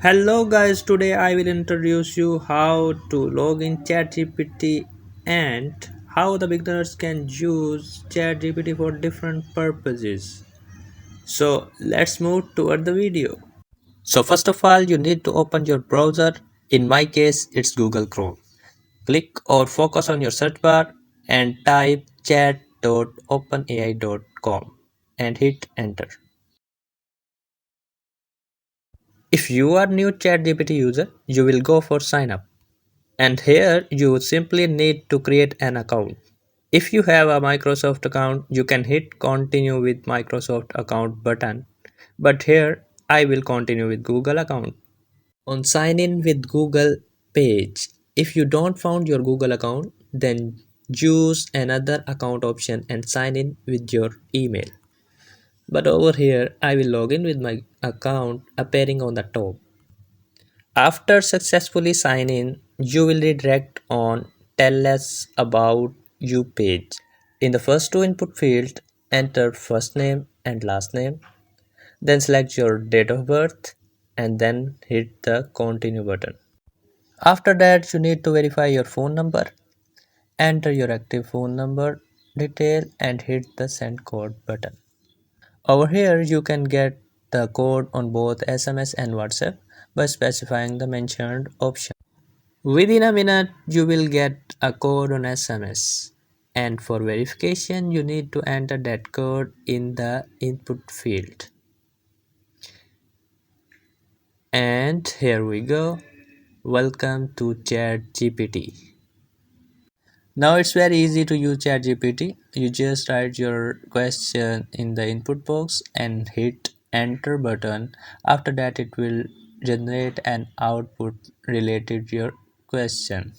Hello guys, today I will introduce you how to log in ChatGPT and how the beginners can use ChatGPT for different purposes. So let's move toward the video. So first of all, you need to open your browser. In my case, it's Google Chrome. Click or focus on your search bar and type chat.openai.com and hit enter. If you are new ChatGPT user, you will go for sign up. And here you simply need to create an account. If you have a Microsoft account, you can hit continue with Microsoft account button. But here I will continue with Google account. On sign in with Google page, if you don't found your Google account, then use another account option and sign in with your email. But over here, I will log in with my account appearing on the top. After successfully sign in, you will redirect on Tell us about you page. In the first two input fields, enter first name and last name, then select your date of birth and then hit the continue button. After that, you need to verify your phone number, enter your active phone number detail and hit the send code button. Over here, you can get the code on both SMS and WhatsApp by specifying the mentioned option. Within a minute, you will get a code on SMS. And for verification, you need to enter that code in the input field. And here we go. Welcome to ChatGPT. Now it's very easy to use ChatGPT. You just write your question in the input box and hit enter button. After that, it will generate an output related to your question.